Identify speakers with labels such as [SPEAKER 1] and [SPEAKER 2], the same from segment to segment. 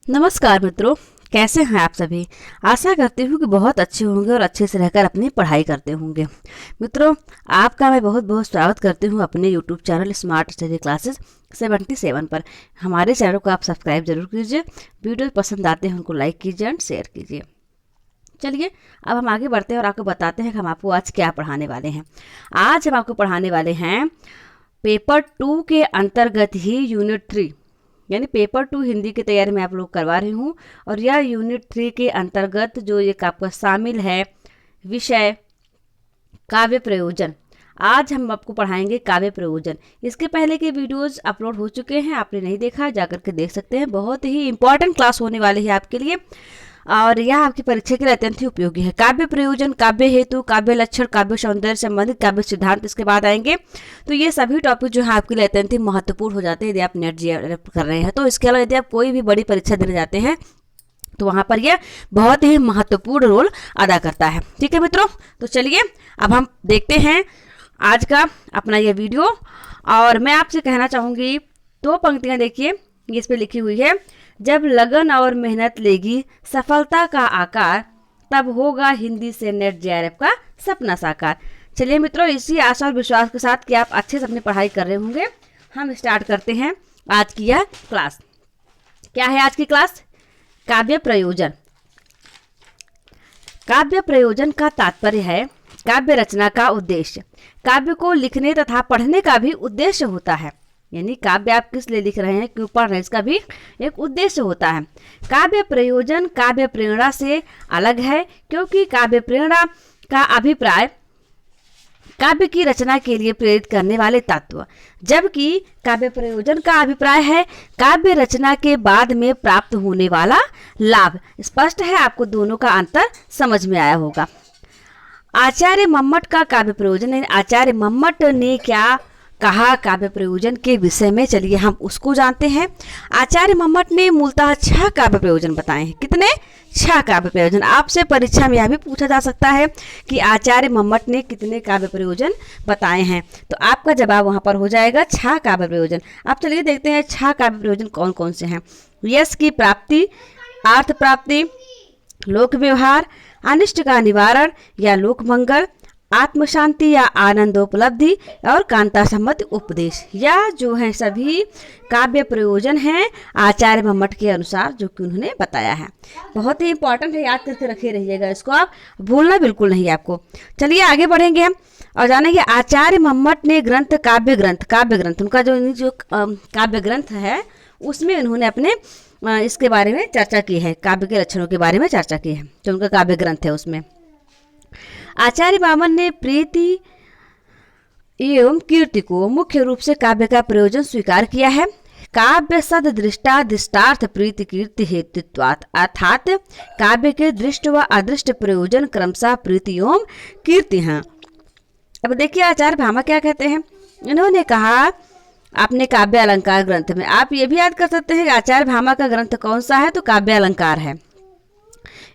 [SPEAKER 1] नमस्कार मित्रों, कैसे हैं आप सभी। आशा करती हूँ कि बहुत अच्छे होंगे और अच्छे से रहकर अपनी पढ़ाई करते होंगे। मित्रों, आपका मैं बहुत बहुत स्वागत करती हूँ अपने YouTube channel smart study classes 77 पर। हमारे चैनल को आप सब्सक्राइब जरूर कीजिए। वीडियो पसंद आते हैं उनको लाइक कीजिए एंड शेयर कीजिए। चलिए अब हम आगे बढ़ते हैं और आपको बताते हैं कि हम आपको आज क्या पढ़ाने वाले हैं। आज हम आपको पढ़ाने वाले हैं पेपर 2 के अंतर्गत ही यूनिट 3 यानी पेपर 2 हिंदी की तैयारी मैं आप लोग करवा रही हूँ। और यह यूनिट 3 के अंतर्गत जो एक आपका शामिल है विषय काव्य प्रयोजन। आज हम आपको पढ़ाएंगे काव्य प्रयोजन। इसके पहले के वीडियोस अपलोड हो चुके हैं, आपने नहीं देखा जाकर के देख सकते हैं। बहुत ही इंपॉर्टेंट क्लास होने वाली है आपके लिए और यह आपकी परीक्षा के लिए अत्यंत ही उपयोगी है। काव्य प्रयोजन, काव्य हेतु, काव्य लक्षण, काव्य सौंदर्य संबंधित, काव्य सिद्धांत इसके बाद आएंगे। तो ये सभी टॉपिक जो है आपके लिए अत्यंत ही महत्वपूर्ण हो जाते हैं यदि आप नेट जीआर कर रहे हैं। तो इसके अलावा यदि आप कोई भी बड़ी परीक्षा देने जाते हैं तो वहाँ पर यह बहुत ही महत्वपूर्ण रोल अदा करता है। ठीक है मित्रों, तो चलिए अब हम देखते हैं आज का अपना यह वीडियो। और मैं आपसे कहना चाहूँगी 2 पंक्तियाँ देखिए, ये इस पर लिखी हुई है। जब लगन और मेहनत लेगी सफलता का आकार, तब होगा हिंदी से नेट जेआरएफ का सपना साकार। चलिए मित्रों, इसी आशा और विश्वास के साथ कि आप अच्छे से अपनी पढ़ाई कर रहे होंगे, हम स्टार्ट करते हैं आज की यह क्लास। क्या है आज की क्लास? काव्य प्रयोजन। काव्य प्रयोजन का तात्पर्य है काव्य रचना का उद्देश्य। काव्य को लिखने तथा पढ़ने का भी उद्देश्य होता है, यानी काव्य आप किस लिए लिख रहे हैं, क्यों पढ़ रहे हैं, इसका भी एक उद्देश्य होता है। काव्य प्रयोजन काव्य प्रेरणा से अलग है, क्योंकि काव्य प्रेरणा का अभिप्राय काव्य की रचना के लिए प्रेरित करने वाले तत्व, जबकि काव्य प्रयोजन का अभिप्राय है काव्य रचना के बाद में प्राप्त होने वाला लाभ। स्पष्ट है, आपको दोनों का अंतर समझ में आया होगा। आचार्य मम्मट का काव्य प्रयोजन, आचार्य मम्मट ने क्या कहा काव्य प्रयोजन के विषय में, चलिए हम उसको जानते हैं। आचार्य मम्मट ने मूलतः 6 काव्य प्रयोजन बताए हैं। कितने? 6 काव्य प्रयोजन। आपसे परीक्षा में यह भी पूछा जा सकता है कि आचार्य मम्मट ने कितने काव्य प्रयोजन बताए हैं, तो आपका जवाब वहां पर हो जाएगा 6 काव्य प्रयोजन। आप चलिए देखते हैं 6 काव्य प्रयोजन कौन कौन से हैं। यश की प्राप्ति, अर्थ प्राप्ति, लोक व्यवहार, अनिष्ट का निवारण या लोक मंगल, आत्म शांति या आनंदोपलब्धि और कांता सम्मत उपदेश। यह जो है सभी काव्य प्रयोजन हैं आचार्य मम्मट के अनुसार, जो कि उन्होंने बताया है। बहुत ही इंपॉर्टेंट है, याद करके रखे रहिएगा इसको, आप भूलना बिल्कुल नहीं है आपको। चलिए आगे बढ़ेंगे हम और जानेंगे आचार्य मम्मट ने ग्रंथ काव्य ग्रंथ उनका जो काव्य ग्रंथ है उसमें उन्होंने अपने इसके बारे में चर्चा की है, काव्य के लक्षणों के बारे में चर्चा की है, जो उनका काव्य ग्रंथ है उसमें। आचार्य बामन ने प्रीति एवं कीर्ति को मुख्य रूप से काव्य का प्रयोजन स्वीकार किया है। काव्य सद दृष्टा दृष्टार्थ प्रीति कीर्ति हेतुत्वात्, अर्थात काव्य के दृष्ट व अदृष्ट प्रयोजन क्रमशः प्रीति एवं कीर्ति हैं। अब देखिए आचार्य भामा क्या कहते हैं। इन्होंने कहा अपने काव्य अलंकार ग्रंथ में, आप ये भी याद कर सकते हैं कि आचार्य भामा का ग्रंथ कौन सा है, तो काव्य अलंकार है।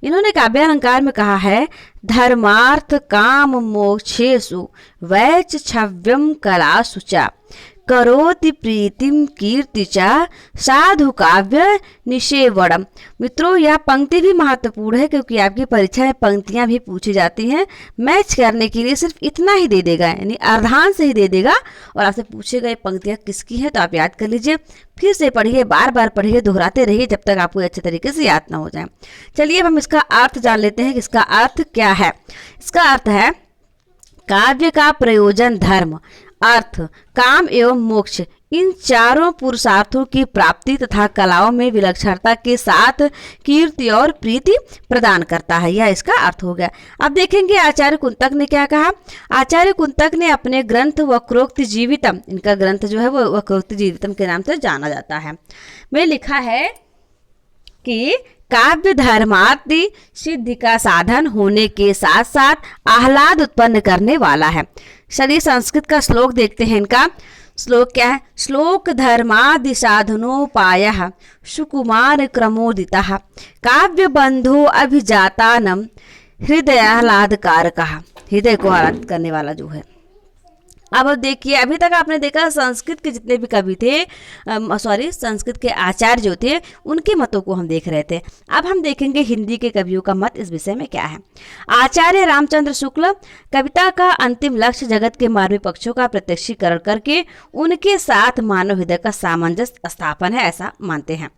[SPEAKER 1] इन्होंने काव्य अलंकार में कहा है धर्मार्थ काम मोक्षेषु वैच छव्यम कलासु च करोति प्रीतिम कीर्ति च साधु काव्य निषेवणम। मित्रों, यह पंक्ति भी महत्वपूर्ण है क्योंकि आपकी परीक्षा में पंक्तियां भी पूछी जाती हैं। मैच करने के लिए सिर्फ इतना ही दे देगा, यानी अर्धांश ही दे देगा और आपसे पूछेगा ये पंक्तियां किसकी हैं, तो आप याद कर लीजिए। फिर से पढ़िए, बार बार पढ़िए, दोहराते रहिए जब तक आपको अच्छे तरीके से याद ना हो जाए। चलिए अब हम इसका अर्थ जान लेते हैं कि इसका अर्थ क्या है। इसका अर्थ है काव्य का प्रयोजन धर्म, अर्थ, काम एवं मोक्ष, इन चारों पुरुषार्थों की प्राप्ति तथा कलाओं में विलक्षणता के साथ कीर्ति और प्रीति प्रदान करता है। यह इसका अर्थ हो गया। अब देखेंगे आचार्य कुंतक ने क्या कहा। आचार्य कुंतक ने अपने ग्रंथ वक्रोक्ति जीवितम, इनका ग्रंथ जो है वो वक्रोक्ति जीवितम के नाम से जाना जाता है, में लिखा है कि काव्य धर्मार्थ सिद्धि का साधन होने के साथ साथ आह्लाद उत्पन्न करने वाला है। चलिए संस्कृत का श्लोक देखते हैं। इनका श्लोक क्या है। श्लोक धर्मादि साधनोपायः सुकुमार क्रमोदितः काव्य बंधो अभिजातानम हृदयाह्लादकारकः। हृदय को आह्लादित करने वाला जो है। अब देखिए, अभी तक आपने देखा संस्कृत के जितने भी कवि थे, संस्कृत के आचार्य जो थे, उनके मतों को हम देख रहे थे। अब हम देखेंगे हिंदी के कवियों का मत इस विषय में क्या है। आचार्य रामचंद्र शुक्ल कविता का अंतिम लक्ष्य जगत के मानवीय पक्षों का प्रत्यक्षीकरण करके उनके साथ मानव हृदय का सामंजस्य स्थापन है, ऐसा मानते हैं।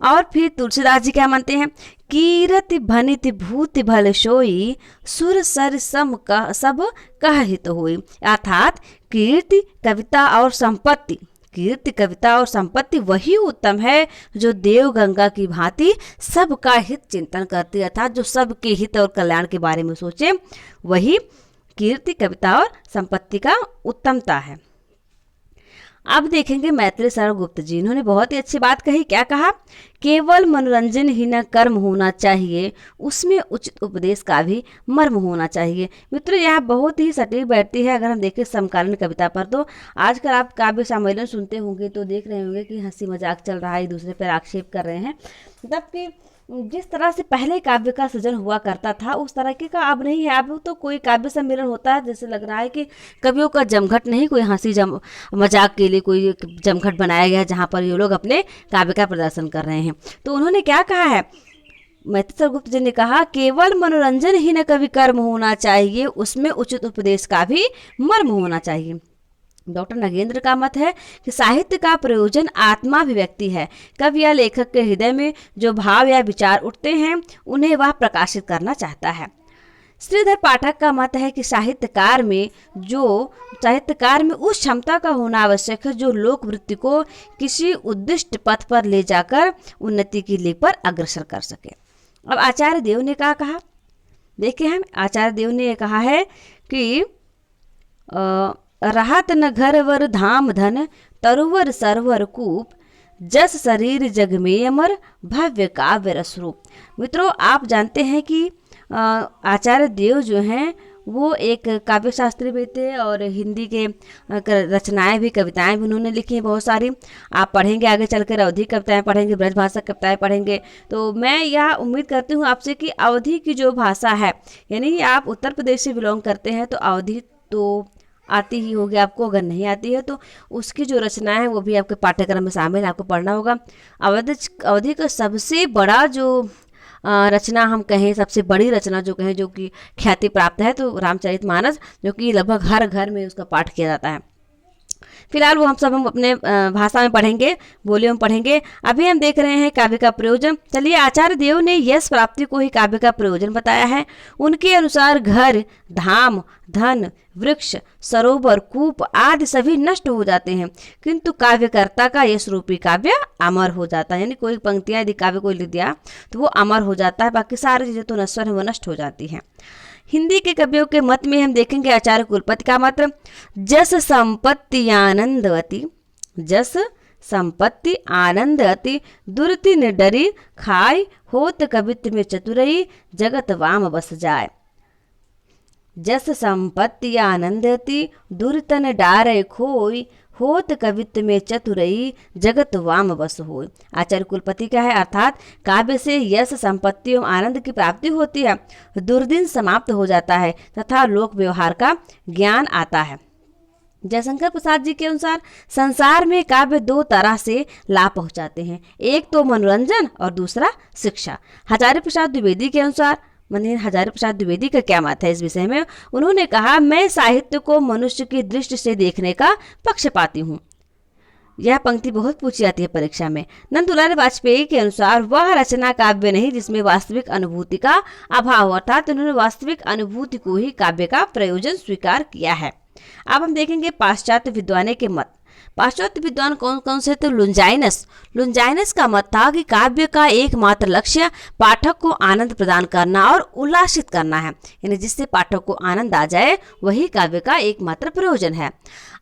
[SPEAKER 1] और फिर तुलसीदास जी क्या मानते हैं, कीरति भनित भूति भल सोई सुर सर सम कह सब कहहित होई। अर्थात कीर्ति कविता और संपत्ति, कीर्ति कविता और संपत्ति वही उत्तम है जो देव गंगा की भांति सबका हित चिंतन करती है, अर्थात जो सबके हित और कल्याण के बारे में सोचे, वही कीर्ति कविता और संपत्ति का उत्तमता है। अब देखेंगे मैत्री शरण गुप्त जी, इन्होंने बहुत ही अच्छी बात कही। क्या कहा, केवल मनोरंजन ही न कर्म होना चाहिए, उसमें उचित उपदेश का भी मर्म होना चाहिए। मित्रों, यह बहुत ही सटीक बैठती है। अगर हम देखें समकालीन कविता पर, तो आजकल आप काव्य सम्मेलन सुनते होंगे तो देख रहे होंगे कि हंसी मजाक चल रहा है, एक दूसरे पर आक्षेप कर रहे हैं। मतलब कि जिस तरह से पहले काव्य का सृजन हुआ करता था उस तरह का अब नहीं है। अब तो कोई काव्य सम्मेलन होता है जैसे लग रहा है कि कवियों का जमघट नहीं, कोई हंसी मजाक के लिए कोई जमघट बनाया गया जहाँ पर ये लोग अपने काव्य का प्रदर्शन कर रहे हैं। तो उन्होंने क्या कहा है, मैत्री शरण गुप्त जी ने कहा, केवल मनोरंजन ही न कवि कर्म होना चाहिए, उसमें उचित उपदेश का भी मर्म होना चाहिए। डॉक्टर नगेंद्र का मत है कि साहित्य का प्रयोजन आत्माभिव्यक्ति है। कवि या लेखक के हृदय में जो भाव या विचार उठते हैं उन्हें वह प्रकाशित करना चाहता है। श्रीधर पाठक का मत है कि साहित्यकार में उस क्षमता का होना आवश्यक है जो लोक वृत्ति को किसी उद्दिष्ट पथ पर ले जाकर उन्नति की लीक पर अग्रसर कर सके। अब आचार्य देव ने क्या कहा, देखिए हम आचार्य देव ने कहा है कि रहत न घर वर धाम धन तरुवर सरवर कूप जस शरीर जग में अमर भव्य काव्य रसरूप। मित्रों, आप जानते हैं कि आचार्य देव जो हैं वो एक काव्य शास्त्री भी थे और हिंदी के रचनाएं भी, कविताएं भी उन्होंने लिखी हैं बहुत सारी। आप पढ़ेंगे आगे चलकर अवधी कविताएं पढ़ेंगे, ब्रजभाषा कविताएं पढ़ेंगे। तो मैं यह उम्मीद करती हूँ आपसे कि अवधी की जो भाषा है, यानी आप उत्तर प्रदेश से बिलोंग करते हैं तो अवधी तो आती ही होगी आपको, अगर नहीं आती है तो उसकी जो रचना है वो भी आपके पाठ्यक्रम में शामिल है, आपको पढ़ना होगा। अवधी का सबसे बड़ा जो रचना हम कहें, सबसे बड़ी रचना जो कहें, जो कि ख्याति प्राप्त है, तो रामचरितमानस, जो कि लगभग हर घर में उसका पाठ किया जाता है। फिलहाल वो हम अपने भाषा में पढ़ेंगे, बोलियों में पढ़ेंगे। अभी हम देख रहे हैं काव्य का प्रयोजन। चलिए, आचार्य देव ने यश प्राप्ति को ही काव्य का प्रयोजन बताया है। उनके अनुसार घर, धाम, धन, वृक्ष, सरोवर, कूप आदि सभी नष्ट हो जाते हैं, किंतु काव्यकर्ता का यश रूपी काव्य अमर हो जाता है। यानी कोई पंक्तियां यदि काव्य को लिख दिया तो वो अमर हो जाता है, बाकी सारी चीजें तो नश्वर है, वो नष्ट हो जाती हैं। हिंदी के कवियों के मत में हम देखेंगे आचार्य कुलपति का मत, जस संपत्ति आनंदवती, जस संपत्ति आनंदवती दुर्ति न डरी खाय होत कवित्व में चतुरई जगत वाम बस जाए। जस संपत्ति आनंदवती दुर्तन डारे खोई होत कवित्व में चतुरई जगत वाम बस हो। आचार्य कुलपति का है, अर्थात काव्य से यश, संपत्ति एवं आनंद की प्राप्ति होती है, दुर्दिन समाप्त हो जाता है तथा लोक व्यवहार का ज्ञान आता है। जयशंकर प्रसाद जी के अनुसार संसार में काव्य दो तरह से लाभ पहुंचाते हैं, एक तो मनोरंजन और दूसरा शिक्षा। हजारी प्रसाद द्विवेदी के अनुसार, हजारी प्रसाद द्विवेदी का क्या मत है इस विषय में, उन्होंने कहा, मैं साहित्य को मनुष्य की दृष्टि से देखने का पक्षपाती हूँ। यह पंक्ति बहुत पूछी जाती है परीक्षा में। नंदुलाल वाजपेयी के अनुसार वह रचना काव्य नहीं जिसमें वास्तविक अनुभूति का अभाव, अर्थात उन्होंने वास्तविक अनुभूति को ही काव्य का प्रयोजन स्वीकार किया है। अब हम देखेंगे पाश्चात्य विद्वानों के मत। पाश्चात्य विद्वान कौन कौन से थे? लुंजाइनस का मत था कि काव्य का एकमात्र लक्ष्य पाठक को आनंद प्रदान करना और उल्लासित करना है, यानी जिससे पाठक को आनंद आ जाए वही काव्य का एकमात्र प्रयोजन है।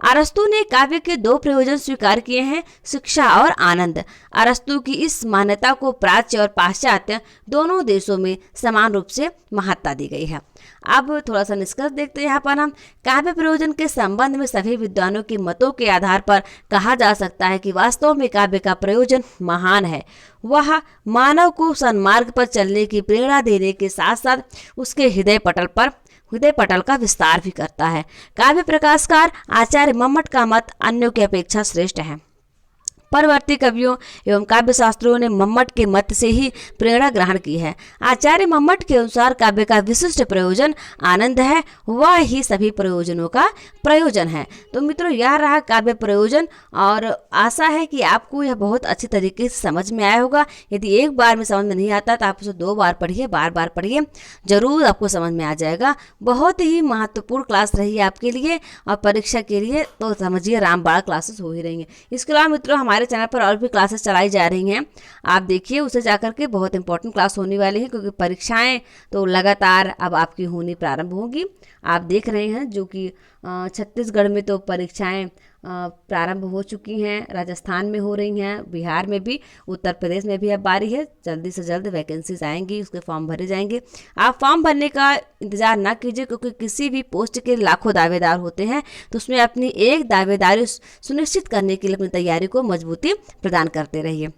[SPEAKER 1] अरस्तु ने काव्य के दो प्रयोजन स्वीकार किए हैं, शिक्षा और आनंद। अरस्तु की इस मान्यता को प्राच्य और पाश्चात्य दोनों देशों में समान रूप से महत्ता दी गई है। अब थोड़ा सा निष्कर्ष देखते हैं। यहाँ पर हम काव्य प्रयोजन के संबंध में सभी विद्वानों के मतों के आधार पर कहा जा सकता है कि वास्तव में काव्य का प्रयोजन महान है। वह मानव को सन्मार्ग पर चलने की प्रेरणा देने के साथ साथ उसके हृदय पटल पर हृदय पटल का विस्तार भी करता है। काव्य प्रकाशकार आचार्य मम्मट का मत अन्यों की अपेक्षा श्रेष्ठ है। परवर्ती कवियों एवं काव्य शास्त्रियों ने मम्मट के मत से ही प्रेरणा ग्रहण की है। आचार्य मम्मट के अनुसार काव्य का विशिष्ट प्रयोजन आनंद है, वह ही सभी प्रयोजनों का प्रयोजन है। तो मित्रों, यह रहा काव्य प्रयोजन, और आशा है कि आपको यह बहुत अच्छी तरीके से समझ में आया होगा। यदि एक बार में समझ में नहीं आता तो आप उसे 2 बार पढ़िए, बार बार पढ़िए, जरूर आपको समझ में आ जाएगा। बहुत ही महत्वपूर्ण क्लास रही है आपके लिए और परीक्षा के लिए, तो समझिए रामबाड़ा क्लासेस हो ही रही हैं। इसके अलावा मित्रों, हमारे चैनल पर और भी क्लासेस चलाई जा रही हैं, आप देखिए उसे जाकर के, बहुत इंपॉर्टेंट क्लास होने वाली है, क्योंकि परीक्षाएं तो लगातार अब आपकी होनी प्रारंभ होगी। आप देख रहे हैं जो कि छत्तीसगढ़ में तो परीक्षाएं प्रारंभ हो चुकी हैं, राजस्थान में हो रही हैं, बिहार में भी, उत्तर प्रदेश में भी अब बारी है। जल्दी से जल्द वैकेंसीज आएंगी, उसके फॉर्म भरे जाएंगे। आप फॉर्म भरने का इंतजार ना कीजिए, क्योंकि किसी भी पोस्ट के लाखों दावेदार होते हैं, तो उसमें अपनी एक दावेदारी सुनिश्चित करने के लिए अपनी तैयारी को मजबूती प्रदान करते रहिए।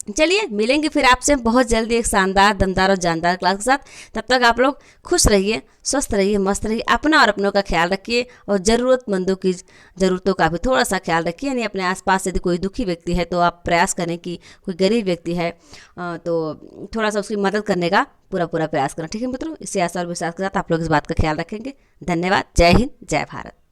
[SPEAKER 1] चलिए, मिलेंगे फिर आपसे बहुत जल्दी एक शानदार, दमदार और जानदार क्लास के साथ। तब तक आप लोग खुश रहिए, स्वस्थ रहिए, मस्त रहिए, अपना और अपनों का ख्याल रखिए, और ज़रूरतमंदों की ज़रूरतों का भी थोड़ा सा ख्याल रखिए। यानी अपने आसपास यदि कोई दुखी व्यक्ति है तो आप प्रयास करें कि कोई गरीब व्यक्ति है तो थोड़ा सा उसकी मदद करने का पूरा प्रयास करें। ठीक है मित्रों, इसी आशा और विश्वास के साथ आप लोग इस बात का ख्याल रखेंगे। धन्यवाद। जय हिंद, जय भारत।